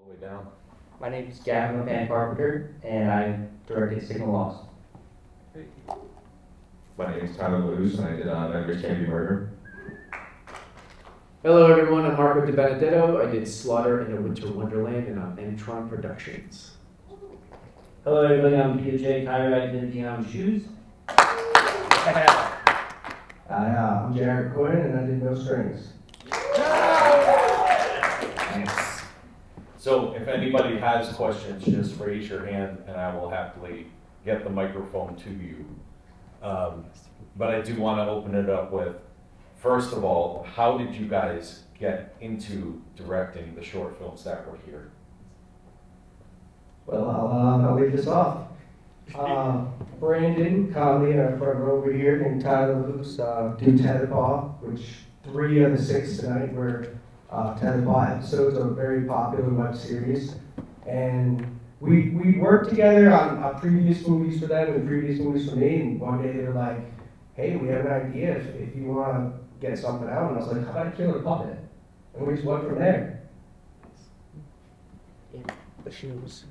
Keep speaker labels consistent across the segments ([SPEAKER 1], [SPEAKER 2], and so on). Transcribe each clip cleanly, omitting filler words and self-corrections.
[SPEAKER 1] All the way down.
[SPEAKER 2] My name is Gavin Van Carpenter, and I directed Signal Lost.
[SPEAKER 3] My name is Tyler Lewis, and I did Members Can Be Murder.
[SPEAKER 4] Hello everyone, I'm Marco De Benedetto. I did Slaughter in a Winter Wonderland and on M-Tron Productions.
[SPEAKER 5] Hello everybody, I'm PJ Kyra, I did the shoes.
[SPEAKER 6] I'm Jared Quinn, and I did No Strings.
[SPEAKER 1] Thanks. So if anybody has questions, just raise your hand and I will happily get the microphone to you. But I do want to open it up with, first of all, how did you guys get into directing the short films that were here?
[SPEAKER 6] Well, I'll leave this off. Brandon Conley, our front row over here, and Tyler Luce do Tetherball, which 3 of the 6 tonight were Tetherball episodes of a very popular web series. And we worked together on previous movies for them and previous movies for me, and one day they were like, hey, we have an idea if you want to get something out. And I was like, how about a killer puppet? And we just went from there.
[SPEAKER 4] The shoes.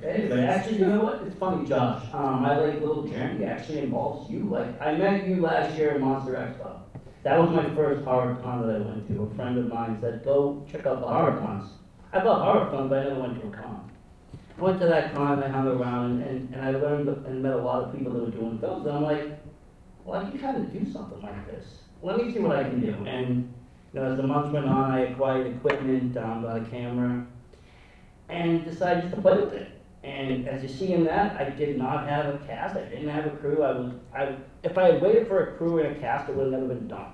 [SPEAKER 5] Anyway, actually, you know what? It's funny, Josh. My little journey actually involves you. Like, I met you last year at Monster Expo. That was my first horror con that I went to. A friend of mine said, go check out the horror cons. I love horror films, but I never went to a con. I went to that con, I hung around, and I learned and met a lot of people that were doing films. And I'm like, well, I can kind of do something like this. Let me see what I can do. And as the months went on, I acquired equipment, got a camera, and decided to play with it. And as you see in that, I did not have a cast. I didn't have a crew. If I had waited for a crew and a cast, it would have never been done.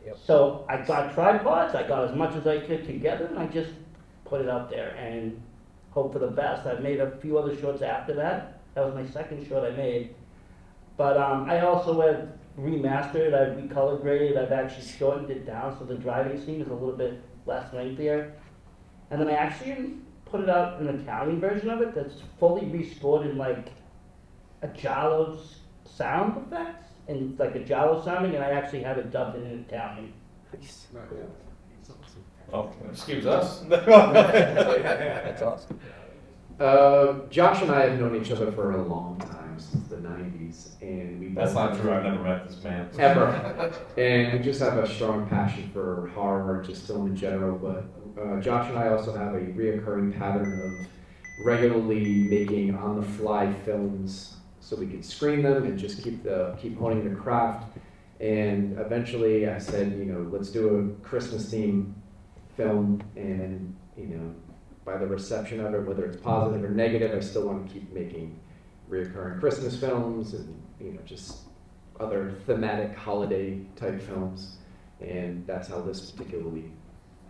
[SPEAKER 5] Yep. So I got tripods. I got as much as I could together, and I just put it up there and hope for the best. I've made a few other shorts after that. That was my second short I made. But I also have remastered. I've recolor graded. I've actually shortened it down so the driving scene is a little bit less lengthier. And then I actually put it out an Italian version of it that's fully restored in like a giallo sound effects and like a giallo sounding, and I actually have it dubbed in Italian.
[SPEAKER 4] Nice.
[SPEAKER 1] Oh, excuse us.
[SPEAKER 4] That's awesome. Josh and I have known each other for a long time, since the 90s, and we
[SPEAKER 1] That's not true, I've never met this man.
[SPEAKER 4] ever. And we just have a strong passion for horror, just film in general, but Josh and I also have a reoccurring pattern of regularly making on-the-fly films so we can screen them and just keep honing the craft. And eventually I said, let's do a Christmas theme film, and by the reception of it, whether it's positive or negative, I still want to keep making reoccurring Christmas films and just other thematic holiday type films. And that's how this particularly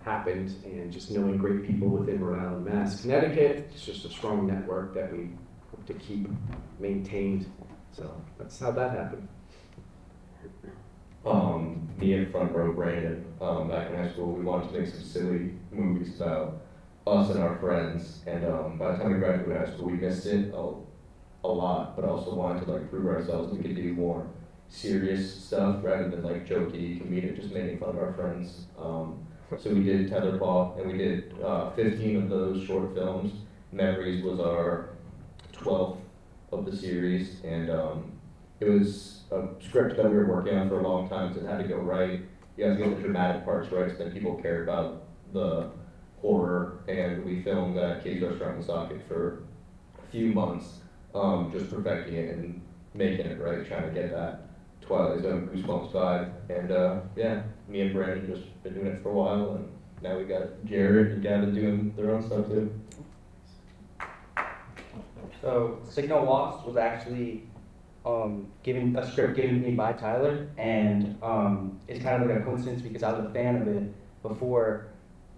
[SPEAKER 4] happened. And just knowing great people within Rhode Island, Mass, Connecticut, it's just a strong network that we hope to keep maintained. So that's how that happened.
[SPEAKER 3] Me and front row Brandon, back in high school, we wanted to make some silly movies about us and our friends. And by the time we graduated high school, we missed it a lot, but also wanted to prove ourselves we could do more serious stuff rather than jokey, comedic, just making fun of our friends. So we did Tetherball, and we did 15 of those short films. Memories was our 12th of the series, and it was a script that we were working on for a long time, so it had to go right. You have to get the dramatic parts right, so then people cared about the horror, and we filmed at Katie's Restaurant in Socket for a few months, just perfecting it and making it right, trying to get that Twilight Zone Goosebumps vibe. And yeah, me and Brandon just been doing it for a while, and now we got Jared and Gavin doing their own stuff too.
[SPEAKER 2] So Signal Lost was actually a script given to me by Tyler, and it's kind of like a coincidence because I was a fan of it before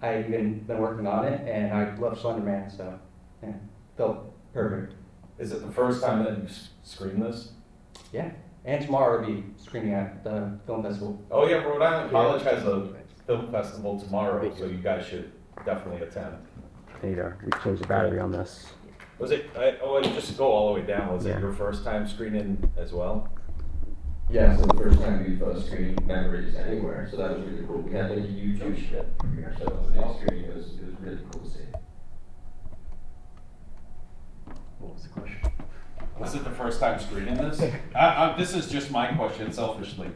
[SPEAKER 2] I had even been working on it, and I love Slenderman, so yeah, felt perfect.
[SPEAKER 1] Is it the first time that you've screened this?
[SPEAKER 2] Yeah, and tomorrow I'll be screening at the film festival.
[SPEAKER 1] Oh yeah, Rhode Island College has a film festival tomorrow, so you guys should definitely attend.
[SPEAKER 7] I need to rechange the battery on this.
[SPEAKER 1] Was it, just go all the way down, was it your first time screening as well?
[SPEAKER 3] Yeah, so the first time we've screened Memories anywhere, so that was really cool. We had a huge premiere, so the big screen was really cool to see.
[SPEAKER 1] Awesome.
[SPEAKER 3] Awesome.
[SPEAKER 1] All right,
[SPEAKER 8] What was the question?
[SPEAKER 1] Was it the first time screening this? This is just my question selfishly,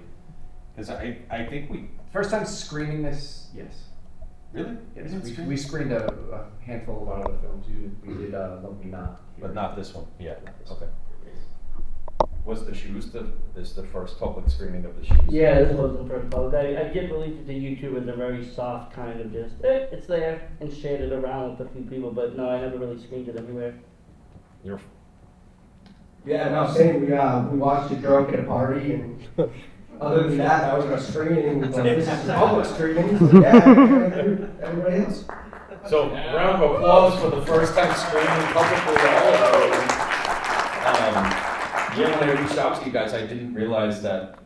[SPEAKER 1] because I think we,
[SPEAKER 4] First time screening this, yes.
[SPEAKER 1] really?
[SPEAKER 4] Yes,
[SPEAKER 1] We didn't
[SPEAKER 4] we
[SPEAKER 1] screen?
[SPEAKER 4] screened a handful of our other films. We did Love Me Not.
[SPEAKER 1] But not this one, yeah,
[SPEAKER 4] Not this one.
[SPEAKER 1] okay. Was the shoes the first public screening of the shoes?
[SPEAKER 5] Yeah, this was the first public. I did release it to YouTube as a very soft kind of just, it's there, and shared it around with a few people, but no, I never really screened it everywhere.
[SPEAKER 1] You're,
[SPEAKER 6] Yeah, no, same. We watched it drunk at a party, and other than that, I was a screening. This is a public screening. So yeah, everybody else.
[SPEAKER 1] so, round of applause for the first time screening publicly to all of you. Yeah, when I reached out to you guys, I didn't realize that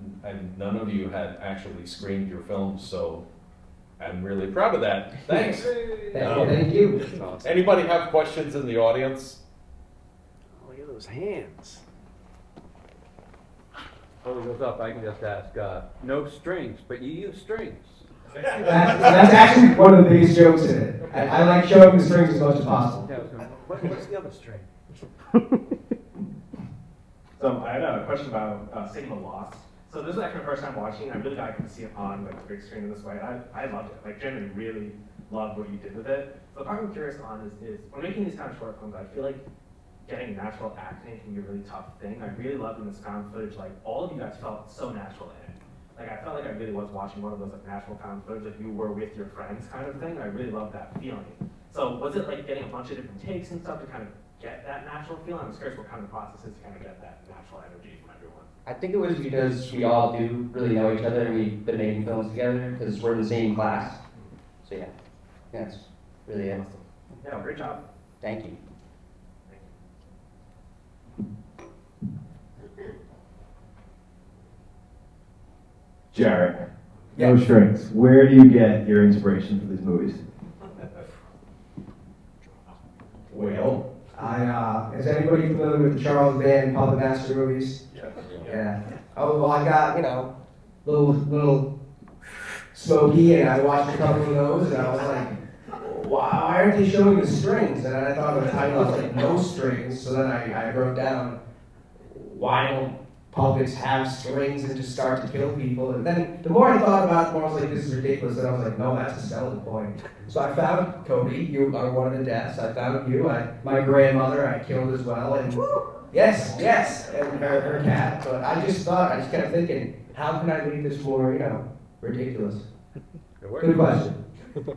[SPEAKER 1] none of you had actually screened your films, so I'm really proud of that. Thanks.
[SPEAKER 6] Thank you.
[SPEAKER 4] That's awesome.
[SPEAKER 1] Anybody have questions in the audience?
[SPEAKER 7] Look at those hands. Before we goes up, I can just ask, no strings, but you use strings.
[SPEAKER 6] That's actually one of the biggest jokes in it. I like showing the strings as much as possible.
[SPEAKER 7] Yeah, so what's the other string?
[SPEAKER 9] So I had a question about Signal Lost. So this is actually my first time watching. I really got to see it on like the big screen in this way. I loved it. Like genuinely really loved what you did with it. So the part I'm curious on is when making these kind of short films, I feel like getting natural acting can be a really tough thing. I really loved in this found footage, like all of you guys felt so natural in it. Like I felt like I really was watching one of those like natural found footage, like you were with your friends kind of thing. I really loved that feeling. So was it like getting a bunch of different takes and stuff to kind of get that natural feeling? I'm curious what kind of process is to kind of get that natural energy from everyone.
[SPEAKER 2] I think it was because we all do really know each other and we've been making films together because we're in the same class. So yeah, that's really it.
[SPEAKER 9] Yeah, great job.
[SPEAKER 2] Thank you.
[SPEAKER 10] Jared, no strings. Where do you get your inspiration for these movies?
[SPEAKER 6] Well, is anybody familiar with the Charles Band Puppet Master movies? Yeah. Oh, well, I got, little Smokey, and I watched a couple of those, and I was like, why aren't they showing the strings? And I thought of the title, I was like, no strings. So then I wrote down, why don't puppets have strings and just start to kill people? And then the more I thought about it, the more I was like, this is ridiculous. And I was like, no, that's a selling point. So I found Cody, you are one of the deaths. I found you, my grandmother I killed as well. And yes, and her cat. But I just kept thinking, how can I make this more, ridiculous? Good question.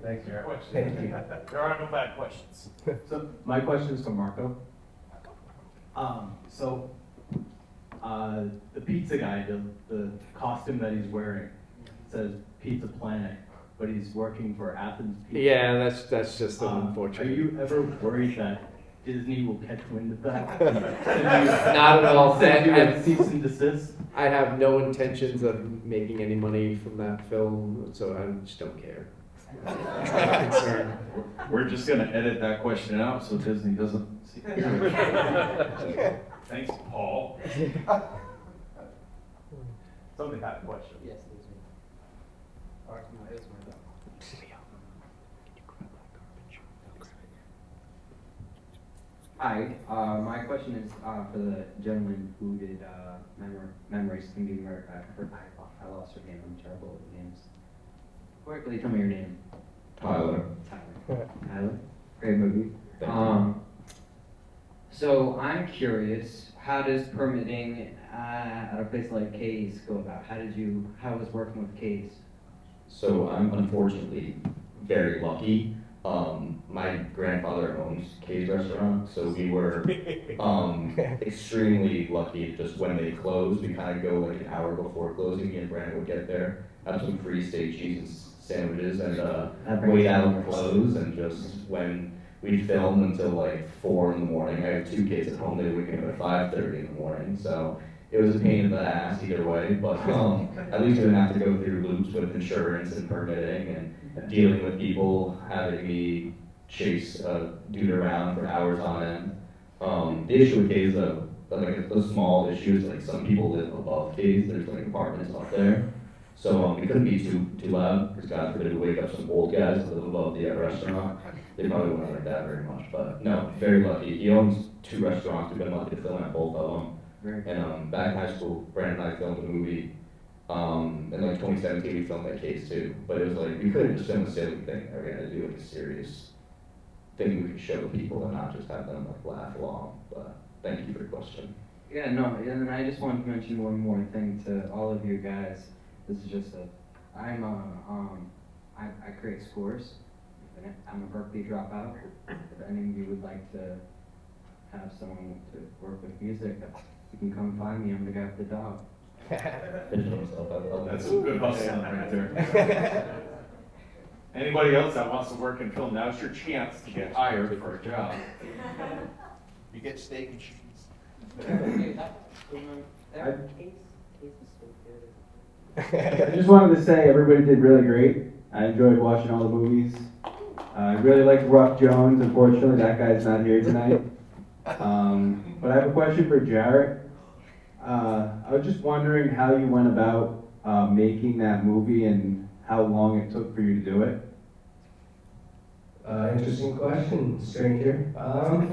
[SPEAKER 10] Thanks, Jared.
[SPEAKER 6] Thank you.
[SPEAKER 1] There are no bad questions.
[SPEAKER 10] So my question is for Marco. The pizza guy, the costume that he's wearing says Pizza Planet, but he's working for Athens Pizza.
[SPEAKER 4] Yeah, that's just unfortunate.
[SPEAKER 10] Are you ever worried that Disney will catch wind of that?
[SPEAKER 4] Not at all.
[SPEAKER 10] Send you
[SPEAKER 4] I-
[SPEAKER 10] a cease and desist?
[SPEAKER 4] I have no intentions of making any money from that film, so I just don't care.
[SPEAKER 1] We're just gonna edit that question out so Disney doesn't see. Thanks, Paul.
[SPEAKER 10] Somebody had a question.
[SPEAKER 2] Yes,
[SPEAKER 11] Hi, my question is for the gentleman who did Memories Can Be Murdered. I lost your name, I'm terrible with names. Quickly tell me your name.
[SPEAKER 3] Tyler.
[SPEAKER 11] Tyler? Great movie. So I'm curious, how does permitting at a place like Kay's go about? How was working with Kay's?
[SPEAKER 3] So I'm unfortunately very lucky. My grandfather owns Kay's restaurant, so we were extremely lucky. Just when they closed, we kind of go like an hour before closing. Me and Brandon would get there, have some free steak, cheese, and sandwiches, and wait out and close. And just when we film until like 4 in the morning. I have 2 kids at home. They wake up at 5:30 in the morning, so it was a pain in the ass either way. But at least we didn't have to go through loops with insurance and permitting and dealing with people having me chase a dude around for hours on end. The issue with K's though, like the small issues, like some people live above K's, there's like apartments up there. So we couldn't be too loud, because God forbid we wake up some old guys that live above the restaurant. They probably wouldn't like that very much, but no, very lucky. He owns 2 restaurants. We've been lucky to film at both of them. And back in high school, Brandon and I filmed a movie. In like 2017, we filmed that case too. But it was like, we couldn't just film a silly thing. We had to do like a serious thing we could show people and not just have them like laugh along. But thank you for the question.
[SPEAKER 11] Yeah, no, and then I just wanted to mention one more thing to all of you guys. This is just I create scores. I'm a Berkeley dropout. If any of you would like to have someone to work with music, you can come find me. I'm the guy with the dog.
[SPEAKER 1] That's some good hustling right there. Anybody else that wants to work in film, now's your chance to get hired for a job.
[SPEAKER 8] You get steak and cheese.
[SPEAKER 12] I just wanted to say everybody did really great. I enjoyed watching all the movies. I really liked Rough Jones. Unfortunately, that guy's not here tonight. But I have a question for Jarrett. I was just wondering how you went about making that movie and how long it took for you to do it.
[SPEAKER 6] Interesting question, stranger. I'm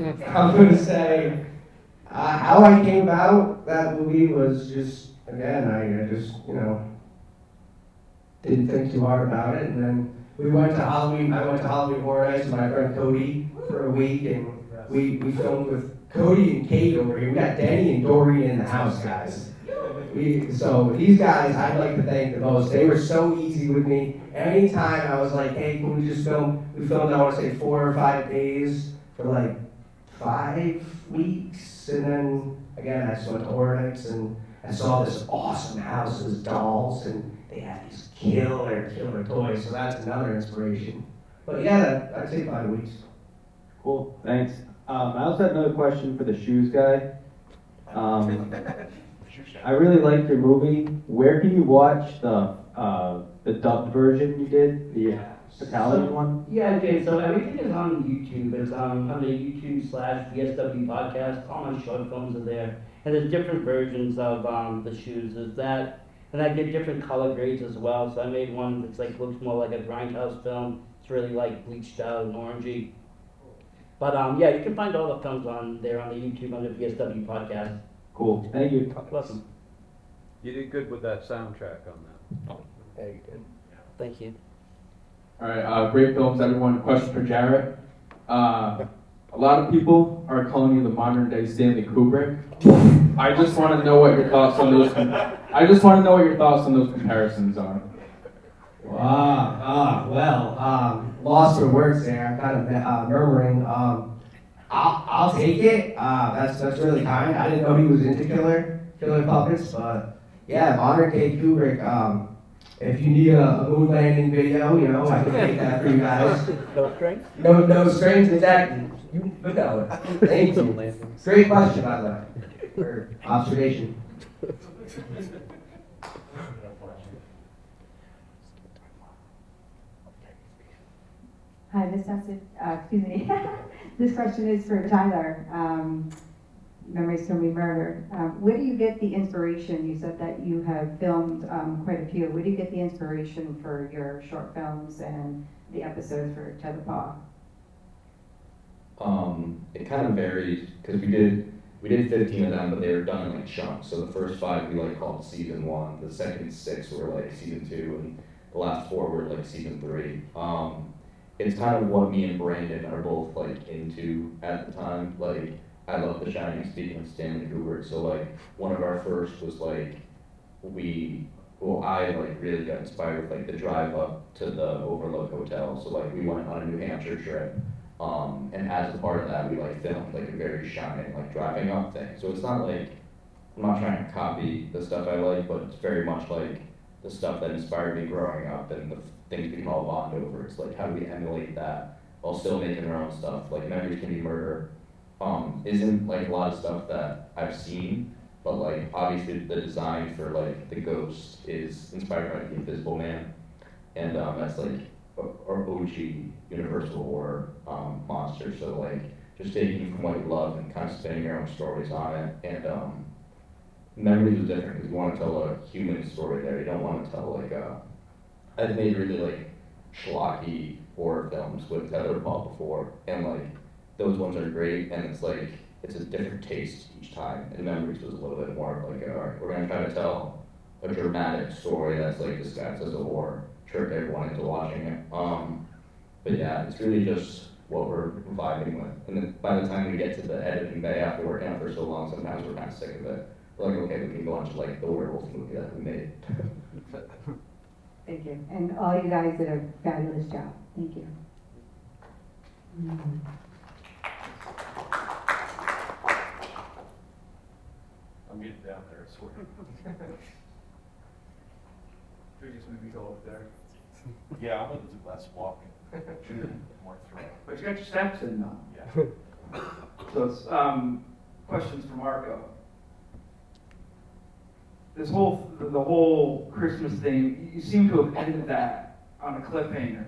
[SPEAKER 6] going to say how I came about that movie was just, again, I just, didn't think too hard about it. And then I went to Halloween Horror Nights with my friend Cody for a week, and we filmed with Cody and Kate over here. We got Danny and Dory in the house, guys. So these guys, I'd like to thank the most. They were so easy with me. Anytime I was like, hey, can we just film? We filmed, I want to say 4 or 5 days for like 5 weeks. And then, again, I just went to Horror Nights and I saw this awesome house with dolls, and they had these killer toys. So that's another inspiration. But yeah, I'd say 5 weeks.
[SPEAKER 12] Cool, thanks. I also had another question for the shoes guy. I really liked your movie. Where can you watch the dubbed version you did, the Italian one?
[SPEAKER 5] Yeah, okay, so everything is on YouTube. It's on the YouTube/VSW podcast. All my short films are there. And there's different versions of the shoes. There's that. And I did different color grades as well. So I made one that's like looks more like a grindhouse film. It's really like bleached out and orangey. But yeah, you can find all the films on there on the YouTube on the VSW podcast.
[SPEAKER 12] Cool, thank you.
[SPEAKER 5] Welcome.
[SPEAKER 7] You did good with that soundtrack on that.
[SPEAKER 2] Yeah, you did. Thank you.
[SPEAKER 13] All right, great films, everyone. Question for Jarrett. A lot of people are calling you the modern day Stanley Kubrick. I just want to know what your thoughts on those. I just want to know what your thoughts on those comparisons are.
[SPEAKER 6] Lost for words there. I'm kind of murmuring. I'll take it. That's really kind. I didn't know he was into killer puppets, but yeah, modern day Kubrick. If you need a moon landing video, I can make that for you guys.
[SPEAKER 2] No strings?
[SPEAKER 6] No strings, exactly. You know it. Thank you. Great question, by the way. Or observation.
[SPEAKER 14] Hi, this question is for Tyler. Memories Can Be Murdered. Where do you get the inspiration? You said that you have filmed quite a few. Where do you get the inspiration for your short films and the episodes for Ted the Paw?
[SPEAKER 3] It kind of varied because we did 15 of them, but they were done in like chunks. So the first 5 we called season 1. The second 6 were like season 2, and the last 4 were like season 3. It's kind of what me and Brandon are both like into at the time. Like, I love The Shining, speaking of Stanley Kubrick. So like one of our first was like I like really got inspired with like the drive up to the Overlook Hotel. So like we went on a New Hampshire trip. And as a part of that, we like filmed like a very Shining like driving up thing. So it's not like I'm not trying to copy the stuff I like, but it's very much like the stuff that inspired me growing up and the things we can all bond over. It's like how do we emulate that while still making our own stuff? Like Memories Can Be Murder isn't like a lot of stuff that I've seen, but like obviously the design for like the ghost is inspired by The Invisible Man, and that's like our OG Universal horror monster. So like just taking from what you love and kind of spinning your own stories on it, and Memories was different because you want to tell a human story there. You don't want to tell like I've made really like schlocky horror films with Tether Paul before, and like those ones are great, and it's like it's a different taste each time. And Memories was a little bit more of like, all right, we're gonna try to tell a dramatic story that's like disguised as a horror, trick everyone into watching it. But yeah, it's really just what we're vibing with. And then by the time we get to the editing bay after working on it for so long, sometimes we're kind of sick of it. We're like, okay, we can go on to like the werewolf movie that we made.
[SPEAKER 14] Thank you. And all you guys did a fabulous job. Thank you.
[SPEAKER 1] I'm getting down there, I swear.
[SPEAKER 10] We just maybe go up there.
[SPEAKER 1] Yeah, I'm gonna do less walking. More throwing.
[SPEAKER 15] But you got your steps in though.
[SPEAKER 1] Yeah.
[SPEAKER 15] So it's, questions for Marco. The whole Christmas thing, you seem to have ended that on a cliffhanger.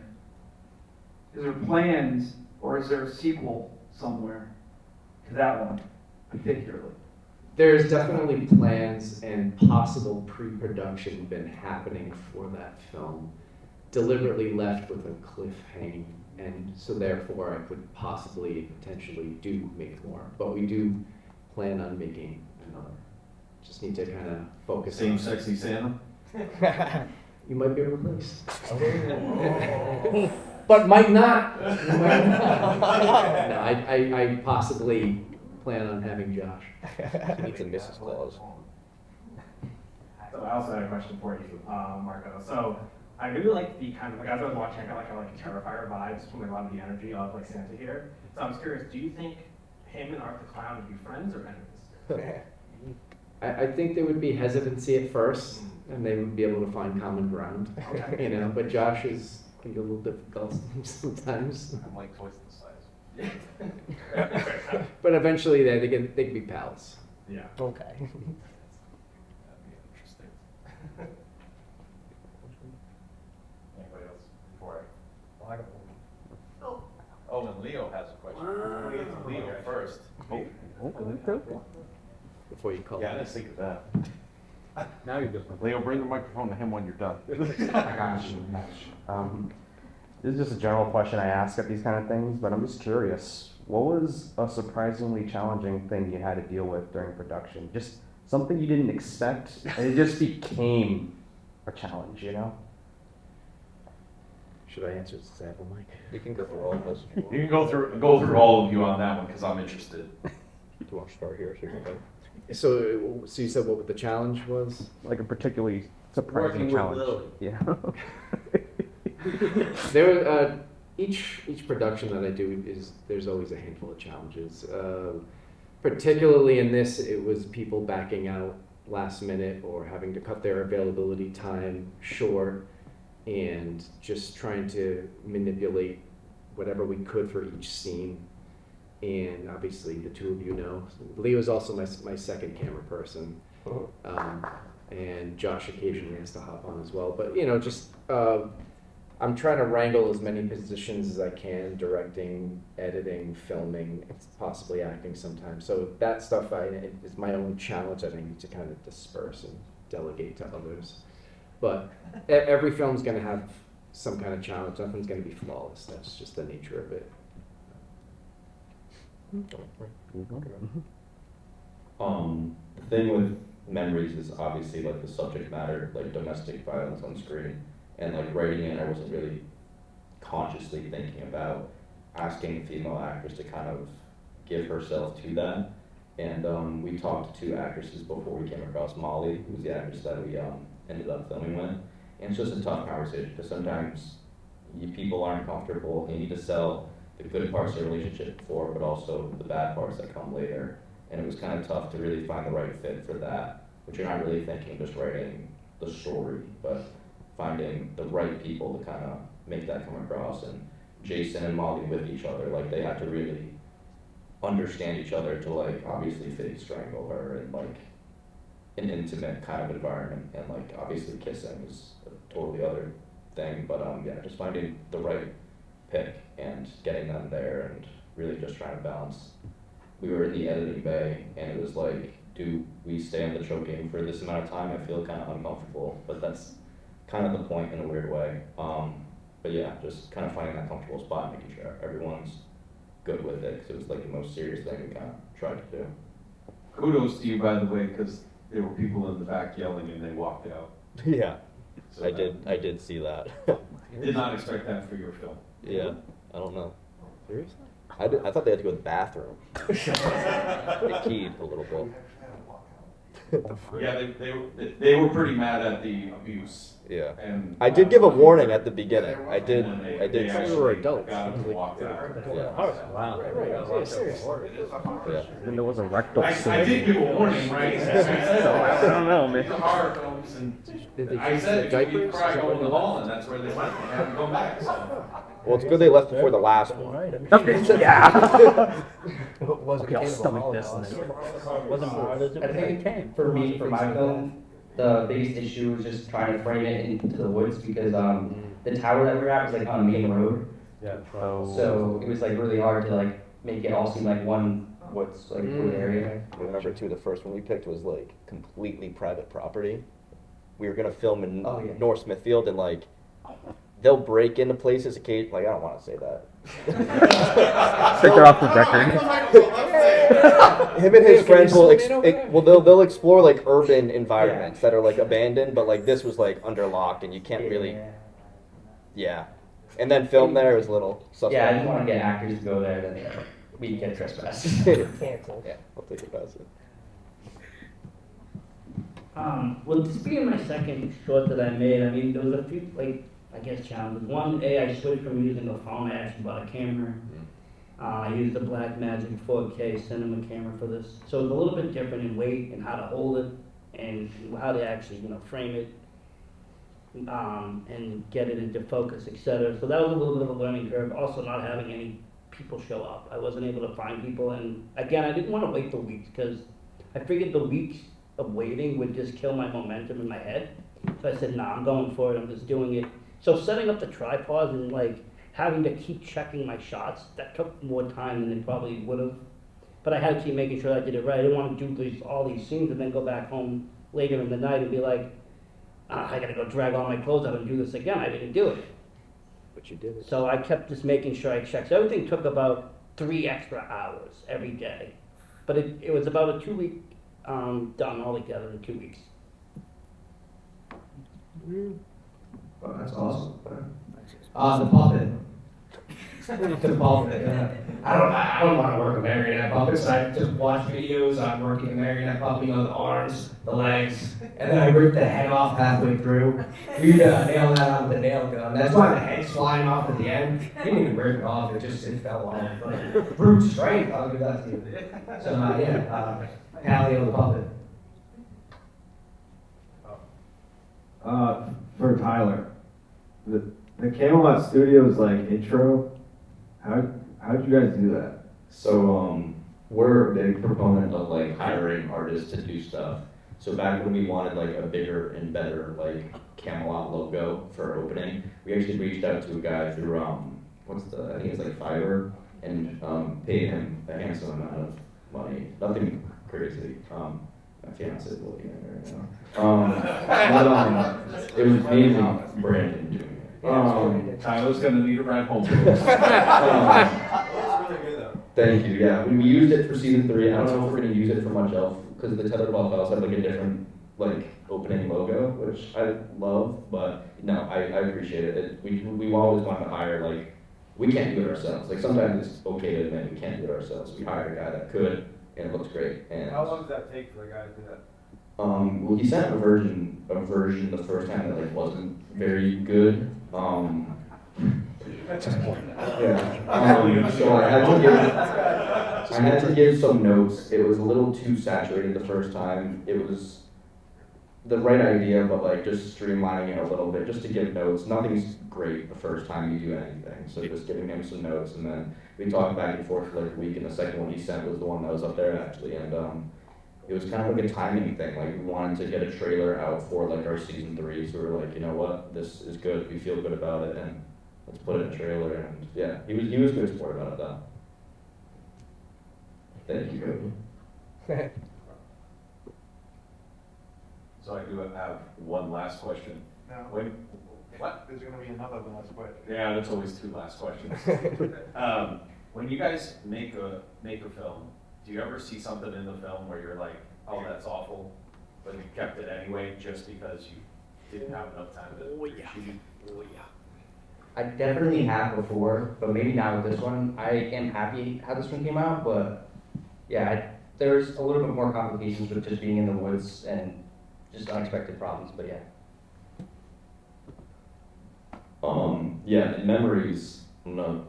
[SPEAKER 15] Is there plans, or is there a sequel somewhere to that one, particularly?
[SPEAKER 4] There's definitely plans and possible pre-production been happening for that film, deliberately left with a cliffhanger, and so therefore I could possibly, potentially do make more. But we do plan on making another. Just need to kind of focus
[SPEAKER 1] Same
[SPEAKER 4] on
[SPEAKER 1] sexy Santa?
[SPEAKER 4] You might be replaced. But might not. You might not. No, I possibly plan on having Josh.
[SPEAKER 3] He needs a Mrs. Claus.
[SPEAKER 9] So I also had a question for you, Marco. So I really like the kind of, like as I was watching, I got like Terrifier vibes from like a lot of the energy of like Santa here. So I was curious, do you think him and Art the Clown would be friends or enemies?
[SPEAKER 4] I think there would be hesitancy at first, and they would be able to find common ground.
[SPEAKER 9] Okay.
[SPEAKER 4] You know, but Josh is can be a little difficult sometimes.
[SPEAKER 1] I'm like twice the size.
[SPEAKER 4] But eventually they can be pals.
[SPEAKER 9] Yeah.
[SPEAKER 6] Okay.
[SPEAKER 1] That'd be interesting. Anybody else before I? Oh, and Leo has a question. We'll get to Leo first.
[SPEAKER 4] Before you call.
[SPEAKER 1] Yeah, I didn't think of that.
[SPEAKER 7] Now you're different.
[SPEAKER 16] Leo, bring the microphone to him when you're done.
[SPEAKER 12] I got you. This is just a general question I ask at these kind of things, but I'm just curious. What was a surprisingly challenging thing you had to deal with during production? Just something you didn't expect, and it just became a challenge, you know?
[SPEAKER 4] Should I answer this example, Mike?
[SPEAKER 3] You can go through all of us.
[SPEAKER 1] You can go through all of you on that one because I'm interested.
[SPEAKER 3] Do you want to start here? So you can go.
[SPEAKER 4] So you said what the challenge was?
[SPEAKER 12] Like a particularly surprising
[SPEAKER 7] Working
[SPEAKER 12] challenge.
[SPEAKER 7] with Lily.
[SPEAKER 12] Yeah.
[SPEAKER 4] There, each production that I do there's always a handful of challenges. Particularly in this, it was people backing out last minute or having to cut their availability time short, and just trying to manipulate whatever we could for each scene. And obviously, the two of you know, Leo is also my second camera person, and Josh occasionally has to hop on as well. But you know, just I'm trying to wrangle as many positions as I can: directing, editing, filming, possibly acting sometimes. So that stuff is my own challenge that I need to kind of disperse and delegate to others. But every film's going to have some kind of challenge. Nothing's going to be flawless. That's just the nature of it.
[SPEAKER 3] The thing with Memories is obviously like the subject matter, like domestic violence on screen, and like writing it, I wasn't really consciously thinking about asking a female actress to kind of give herself to that. And we talked to two actresses before we came across Molly, who's the actress that we ended up filming with. And it's just a tough conversation because sometimes people aren't comfortable. You need to sell the good parts of the relationship before, but also the bad parts that come later. And it was kind of tough to really find the right fit for that, which you're not really thinking just writing the story, but finding the right people to kind of make that come across. And Jason and Molly with each other, like they had to really understand each other to like obviously face strangle her in like an intimate kind of environment, and like obviously kissing is a totally other thing, but yeah, just finding the right pick and getting them there and really just trying to balance. We were in the editing bay and it was like do we stay on the choke game for this amount of time? I feel kind of uncomfortable, but that's kind of the point in a weird way. But yeah, just kind of finding that comfortable spot, making sure everyone's good with it, because it was like the most serious thing we kind of tried to do.
[SPEAKER 16] Kudos to you, by the way, because there were people in the back yelling and they walked out.
[SPEAKER 17] Yeah,
[SPEAKER 16] So
[SPEAKER 17] I did see that.
[SPEAKER 16] Did not expect that for your film.
[SPEAKER 17] Yeah, I don't know. Seriously? I thought they had to go to the bathroom. They keyed a little bit.
[SPEAKER 16] Yeah, they were pretty mad at the abuse.
[SPEAKER 17] Yeah.
[SPEAKER 16] And
[SPEAKER 17] I did give a warning at the beginning. I did.
[SPEAKER 16] They
[SPEAKER 17] We were adults.
[SPEAKER 16] got him to walk out.
[SPEAKER 7] Wow.
[SPEAKER 17] Yeah.
[SPEAKER 7] And there was a rectal
[SPEAKER 16] I did give a warning, right?
[SPEAKER 7] I don't know, man.
[SPEAKER 16] The horror films, and I said if you cry over the wall, and that's where they went. They haven't come back. So.
[SPEAKER 17] Well, it's good they left before the last one.
[SPEAKER 7] Yeah.
[SPEAKER 2] Okay,
[SPEAKER 7] I'll stomach this.
[SPEAKER 2] Wasn't hard as it came. For me, for my film, the biggest issue was just trying to frame it into the woods because the tower that we're at was like on a main road.
[SPEAKER 7] Yeah.
[SPEAKER 2] So it was like really hard to like make it all seem like one woods like wood area.
[SPEAKER 17] I remember too, the first one we picked was like completely private property. We were gonna film in North Smithfield, and like they'll break into places occasionally. Like I don't want to say that.
[SPEAKER 7] Take her off the record.
[SPEAKER 17] Him and his friends will they'll explore like urban environments that are like abandoned, but like this was like under lock, and you can't really. Yeah. And then film there was a little suspect.
[SPEAKER 2] Yeah, I just want to get actors to go there, then we get trespassed.
[SPEAKER 17] Canceled. Yeah, I'll take it past it.
[SPEAKER 5] Well, this being my second short that I made, I mean, there was a few, like, I guess challenges. One, I switched from using a phone, I actually bought a camera. I used the Blackmagic 4K cinema camera for this. So it's a little bit different in weight and how to hold it and how to actually, frame it and get it into focus, etc. So that was a little bit of a learning curve. Also not having any people show up. I wasn't able to find people, and again, I didn't want to wait for weeks because I figured the weeks of waiting would just kill my momentum in my head. So I said, nah, I'm going for it, I'm just doing it. So setting up the tripod and like having to keep checking my shots, that took more time than it probably would have. But I had to keep making sure I did it right. I didn't want to do all these scenes and then go back home later in the night and be like, I gotta go drag all my clothes out and do this again. I didn't do it.
[SPEAKER 17] But you did it.
[SPEAKER 5] So I kept just making sure I checked. So everything took about 3 extra hours every day. But it was about a 2-week done all together in 2 weeks.
[SPEAKER 6] Oh, that's awesome. The puppet. The puppet, yeah. I don't want to work a marionette puppets. I just watch videos on working a marionette puppet, the arms, the legs, and then I rip the head off halfway through. We'd nail that on with a nail gun. That's why the head's flying off at the end. You didn't even rip it off, it fell off. Like, brute strength, I'll give that to you. So, Paleo the puppet.
[SPEAKER 12] For Tyler, the Camelot Studios intro, how'd you guys do that?
[SPEAKER 3] So we're a big proponent of hiring artists to do stuff. So back when we wanted a bigger and better Camelot logo for opening, we actually reached out to a guy through I think it's Fiverr, and paid him a handsome amount of money. Nothing crazy. My fiance is looking at me right now. But it was mainly Brandon doing it.
[SPEAKER 16] Tyler's gonna need a ride home.
[SPEAKER 3] Thank you. Yeah, we used it for season 3. I don't know if we're gonna use it for much else because the tetherball files have a different opening logo, which I love. But no, I appreciate it. We always want to hire we can't do it ourselves. Sometimes it's okay to admit we can't do it ourselves. We hired a guy that could, and it looks great. And
[SPEAKER 16] How long does that take for the guy to do that?
[SPEAKER 3] well, he sent a version the first time that wasn't very good. Yeah. So I had to give some notes. It was a little too saturated the first time. It was the right idea, but just streamlining it a little bit, just to give notes. Nothing's great the first time you do anything. So just giving him some notes, and then we talked back and forth for a week. And the second one he sent was the one that was up there actually, and it was kind of a timing thing. We wanted to get a trailer out for our season 3, so we were you know what, this is good. We feel good about it, and let's put it in a trailer. And yeah, he was good sport about it though. Thank you.
[SPEAKER 1] So I do have one last question.
[SPEAKER 8] No.
[SPEAKER 1] When, what?
[SPEAKER 8] There's gonna be another last question.
[SPEAKER 1] Yeah, that's always two last questions. When you guys make a film, do you ever see something in the film where you're like, oh, that's awful, but you kept it anyway just because you didn't have enough time to shoot?
[SPEAKER 2] Oh, yeah. I definitely have before, but maybe not with this one. I am happy how this one came out, but yeah, there's a little bit more complications with just being in the woods and just unexpected problems, but yeah.
[SPEAKER 3] Yeah, in Memories, I'm gonna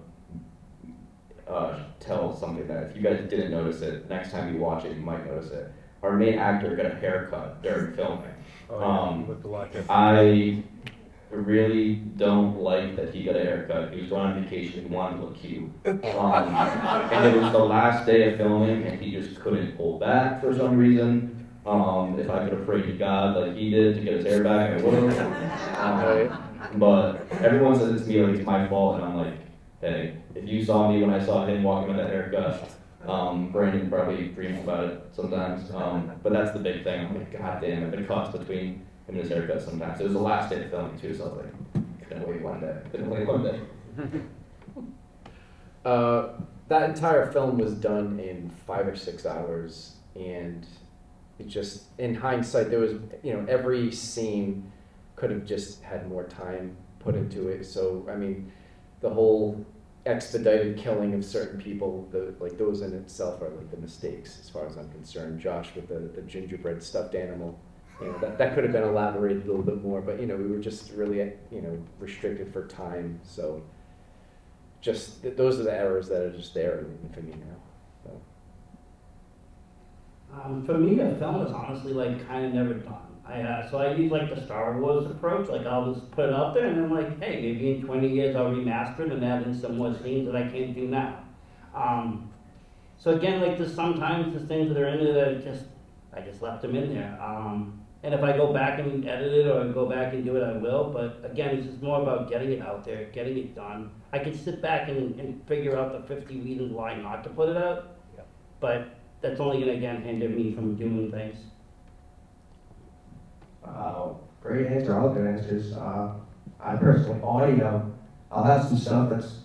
[SPEAKER 3] tell something that if you guys didn't notice it, next time you watch it, you might notice it. Our main actor got a haircut during filming.
[SPEAKER 7] You looked a lot different.
[SPEAKER 3] I really don't like that he got a haircut. He was going on vacation, he wanted to look cute. And it was the last day of filming, and he just couldn't pull back for some reason. If I could have prayed to God like he did to get his hair back, I would have. But everyone says it's me, like it's my fault, and I'm like, hey, if you saw me when I saw him walking with that haircut, Brandon probably dreams about it sometimes. But that's the big thing. I'm like, God damn it, the cuts between him and his haircut sometimes. It was the last day of filming too, so I was like, couldn't wait one day. Couldn't wait one day.
[SPEAKER 4] That entire film was done in 5 or 6 hours, and it just, in hindsight, there was, every scene could have just had more time put into it. So, I mean, the whole expedited killing of certain people, those in itself are like the mistakes, as far as I'm concerned. Josh with the gingerbread stuffed animal, that could have been elaborated a little bit more, but we were just really, restricted for time. So, just those are the errors that are just there for me now. So.
[SPEAKER 5] For me, a film is honestly kind of never done. So I use the Star Wars approach. I'll just put it out there, and then hey, maybe in 20 years I'll remaster it and add in some more scenes that I can't do now. So again, there's sometimes there's things that are in there that I just left them in there. And if I go back and edit it or go back and do it, I will. But again, it's just more about getting it out there, getting it done. I can sit back and figure out the 50 reasons why not to put it out, but that's only going to, again, hinder me from doing things.
[SPEAKER 6] Great answer, all good answers. I personally, audio, I'll have some stuff that's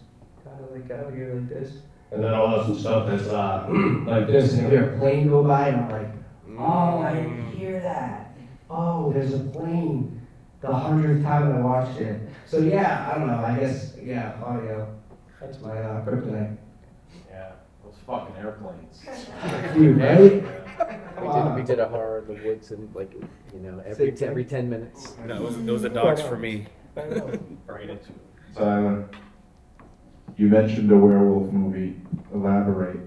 [SPEAKER 6] kind of out here like this. And then I'll have some stuff that's like this, and I hear a plane go by, and I'm like, oh, I didn't hear that. Oh, there's a plane. The 100th time I watched it. So yeah, I don't know, I guess, audio. That's my kryptonite.
[SPEAKER 1] Yeah, those fucking airplanes.
[SPEAKER 6] Dude, right?
[SPEAKER 4] We did a horror in the woods, and every 10 minutes.
[SPEAKER 16] No, those are dogs for me.
[SPEAKER 1] Right into it.
[SPEAKER 18] Silent. You mentioned a werewolf movie. Elaborate.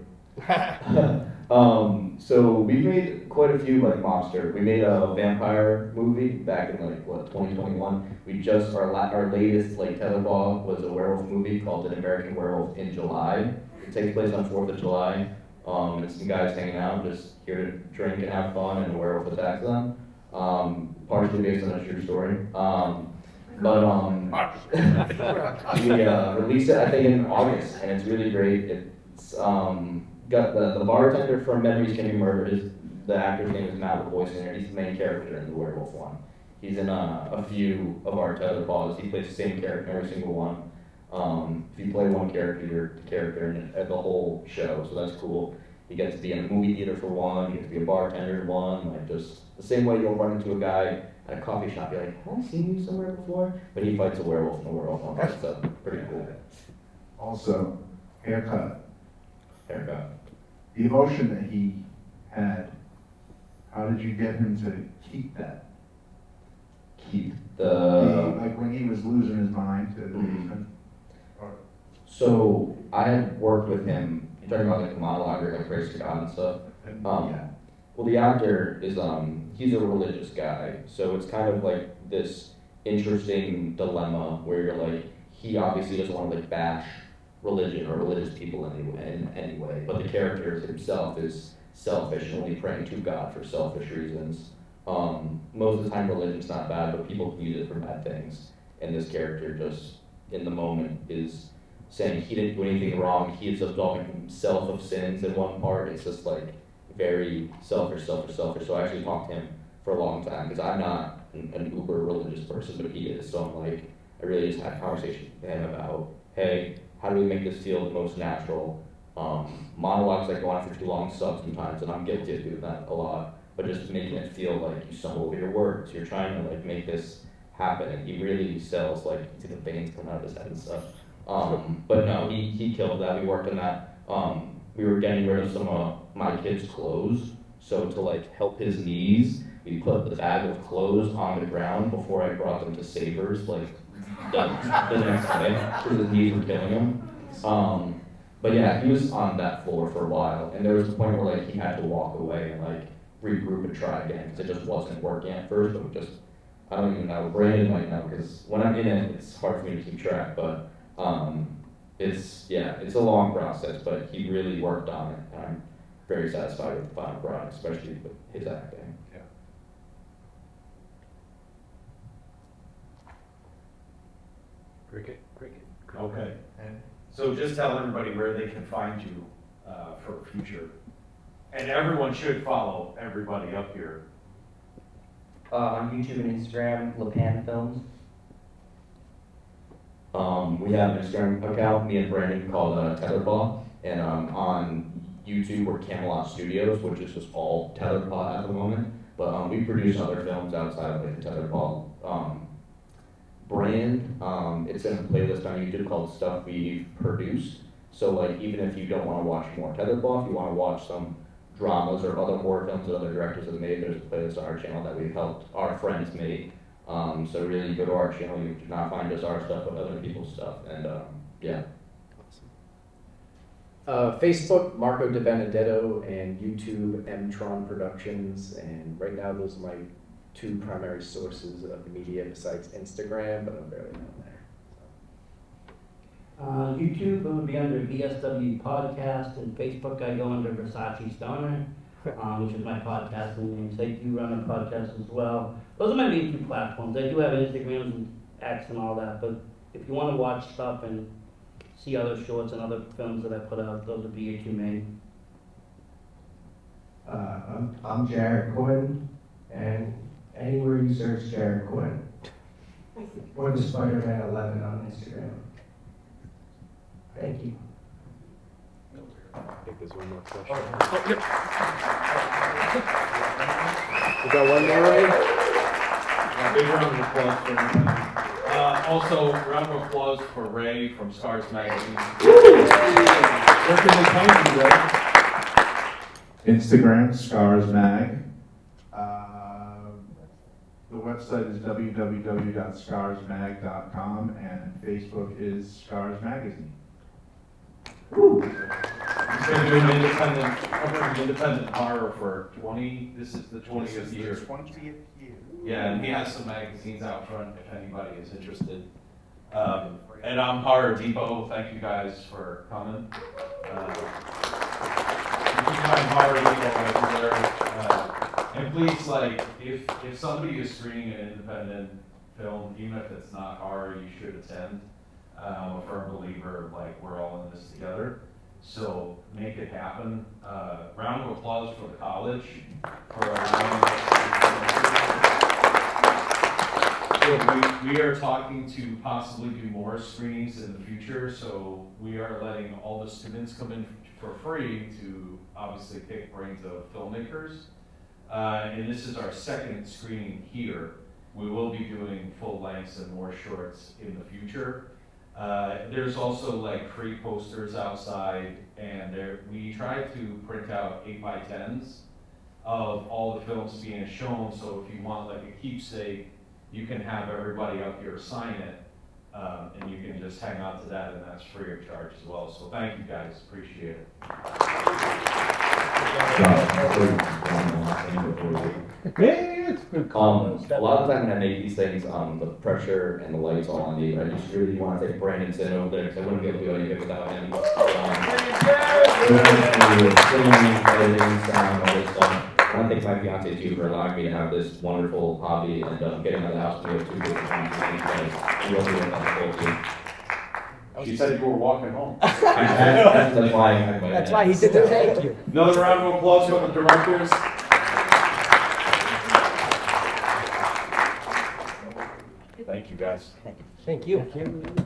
[SPEAKER 3] So we've made quite a few monster. We made a vampire movie back in 2021. We just our latest tetherball was a werewolf movie called An American Werewolf in July. It takes place on 4th of July. And some guys hanging out, just here to drink and have fun, and a werewolf attacks them. Partially based on a true story. We released it, I think, in August, and it's really great. It's got the bartender from Memories Can Be Murdered. The actor's name is Matt Boyson. He's the main character in the werewolf one. He's in a few of our tether balls. He plays the same character in every single one. If you play one character, you're the character in the whole show, so that's cool. You get to be in a movie theater for one, you get to be a bartender in one, just the same way you'll run into a guy at a coffee shop, you're like, have I seen you somewhere before? But he fights a werewolf in the werewolf one, so pretty cool.
[SPEAKER 18] Also, haircut.
[SPEAKER 3] Haircut.
[SPEAKER 18] The emotion that he had, how did you get him to keep that?
[SPEAKER 3] Keep
[SPEAKER 18] like when he was losing his mind to the basement?
[SPEAKER 3] So I had worked with him. You're talking about the monologue, praise to God and stuff. Well, the actor is he's a religious guy, so it's kind of this interesting dilemma where you're he obviously doesn't want to bash religion or religious people anyway, but the character himself is selfish and only praying to God for selfish reasons. Most of the time religion's not bad, but people can use it for bad things. And this character just, in the moment, is saying he didn't do anything wrong. He is absolving himself of sins in one part. It's just very selfish. So I actually talked to him for a long time, because I'm not an uber religious person, but he is. So I'm like, I really just had a conversation with him about, hey, how do we make this feel the most natural? Monologues that go on for too long suck sometimes, and I'm guilty of doing that a lot. But just making it feel like you stumble over your words, you're trying to like make this happen, and he really sells, like, you see the veins coming out of his head and stuff. But no, he killed that. We worked on that. We were getting rid of some of my kids' clothes, so to like help his knees, we put the bag of clothes on the ground before I brought them to Savers, like the next day, because his knees were killing him. But yeah, he was on that floor for a while, and there was a point where like he had to walk away and like regroup and try again, because it just wasn't working at first. But just, I don't even know, Brandon might know, because when I'm in it, it's hard for me to keep track. But it's a long process, but he really worked on it, and I'm very satisfied with the final product, especially with his acting.
[SPEAKER 1] Yeah.
[SPEAKER 7] Cricket.
[SPEAKER 1] Okay. So just tell everybody where they can find you for future. And everyone should follow everybody up here.
[SPEAKER 2] On YouTube and Instagram, LePan Films.
[SPEAKER 3] We have an Instagram account, me and Brandon, called Tetherball, and on YouTube we're Camelot Studios, which is just all Tetherball at the moment. But we produce other films outside of like the Tetherball brand. It's in a playlist on YouTube called Stuff We've Produced. So like even if you don't want to watch more Tetherball, if you want to watch some dramas or other horror films that other directors have made, there's a playlist on our channel that we've helped our friends make. So really go to our channel, you do not find just our stuff, but other people's stuff, and yeah.
[SPEAKER 4] Facebook, Marco De Benedetto, and YouTube, M-Tron Productions, and right now those are my two primary sources of media besides Instagram, but I'm barely known there.
[SPEAKER 5] YouTube, it would be under VSW Podcast, and Facebook, I go under Versace Stoner, which is my podcasting name. So I do run a podcast as well. Those are my main two platforms. I do have Instagrams and X and all that, but if you want to watch stuff and see other shorts and other films that I put out, those would be your two main.
[SPEAKER 6] I'm Jared Quinn, and anywhere you search Jared Quinn, or the Spider-Man 11 on Instagram. Thank you.
[SPEAKER 17] I think there's one more question.
[SPEAKER 4] We got one more, right?
[SPEAKER 1] Big round of applause for everybody. Also, round of applause for Ray from Scars Magazine. Where can they find you, Ray?
[SPEAKER 18] Instagram, Scars Mag. The website is www.scarsmag.com, and Facebook is Scars Magazine.
[SPEAKER 1] He's been doing independent horror for this is the 20th year.
[SPEAKER 8] 20th year.
[SPEAKER 1] Yeah, and he has some magazines out front if anybody is interested. And I'm Horror Depot. Thank you guys for coming. You can find Horror Depot everywhere. And please, like, if somebody is screening an independent film, even if it's not horror, you should attend. I'm a firm believer of, like, we're all in this together. So make it happen. Round of applause for the college for allowing us. We are talking to possibly do more screenings in the future, so we are letting all the students come in for free to obviously pick brains of filmmakers. And this is our second screening here. We will be doing full lengths and more shorts in the future. There's also like free posters outside, and we try to print out 8x10s of all the films being shown, so if you want like a keepsake, you can have everybody up here sign it, and you can just hang on to that, and that's free of charge as well. So thank you guys, appreciate it.
[SPEAKER 3] A lot of the time when I make these things, the pressure and the lights all on me, but I just really want to thank Brandon sitting over there, because I wouldn't be able to do any of it without him. Filming, editing, sound, all this stuff. I want to thank my fiance too for allowing me to have this wonderful hobby and getting out of the house to be able to do this.
[SPEAKER 1] She said you were walking home.
[SPEAKER 3] That's why
[SPEAKER 2] That's why he did the thank you.
[SPEAKER 1] Another round of applause for the directors. guys.
[SPEAKER 2] Thank you.
[SPEAKER 1] Thank you.